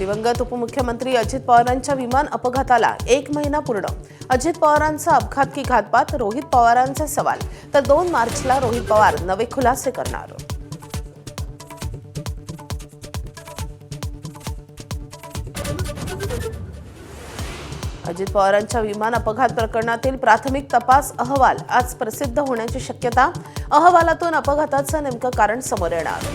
दिवंगत उपमुख्यमंत्री अजित पवारांच्या विमान अपघाताला 1 महिना पूर्ण. अजित पवारांचा अपघात की घातपात, रोहित पवारांचे सवाल. तर 2 मार्चला रोहित पवार नवे खुलासे करणार. अजित पवारांच्या विमान अपघात प्रकरणातील प्राथमिक तपास अहवाल आज प्रसिद्ध होण्याची शक्यता. अहवालातून अपघाताचं नेमकं कारण समोर येणार.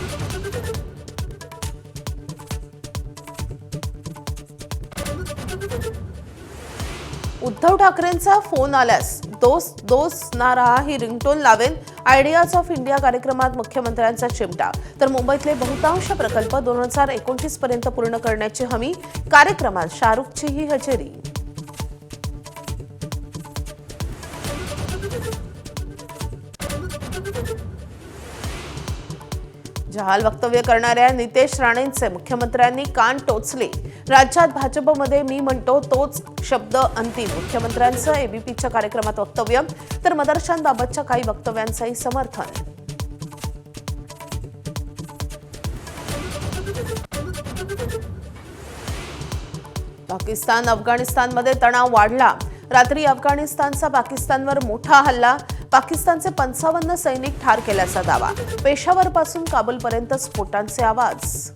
उद्धव ठाकरेंचा फोन आल्यास दोस्त दोस्त ना रहा ही रिंगटोन लावेल. आयडियाज ऑफ इंडिया कार्यक्रमात मुख्यमंत्र्यांचा चिमटा. तर मुंबईतले बहुतांश प्रकल्प 2029 पर्यंत पूर्ण करण्याची हमी. कार्यक्रमात शाहरुखचीही हजेरी. जहाल वक्तव्य करणाऱ्या नितेश राणेंचे मुख्यमंत्र्यांनी कान टोचले. राज्यात भाजपमध्ये मी म्हणतो तोच शब्द अंतिम. मुख्यमंत्र्यांचं एबीपीच्या कार्यक्रमात वक्तव्य. तर मदरशांबाबतच्या काही वक्तव्यांचंही समर्थन. पाकिस्तान अफगाणिस्तानमध्ये तणाव वाढला. रात्री अफगाणिस्तानचा पाकिस्तानवर मोठा हल्ला. पाकिस्तानचे 55 सैनिक ठार केल्याचा दावा. पेशावरपासून काबूलपर्यंत स्फोटांचे आवाज.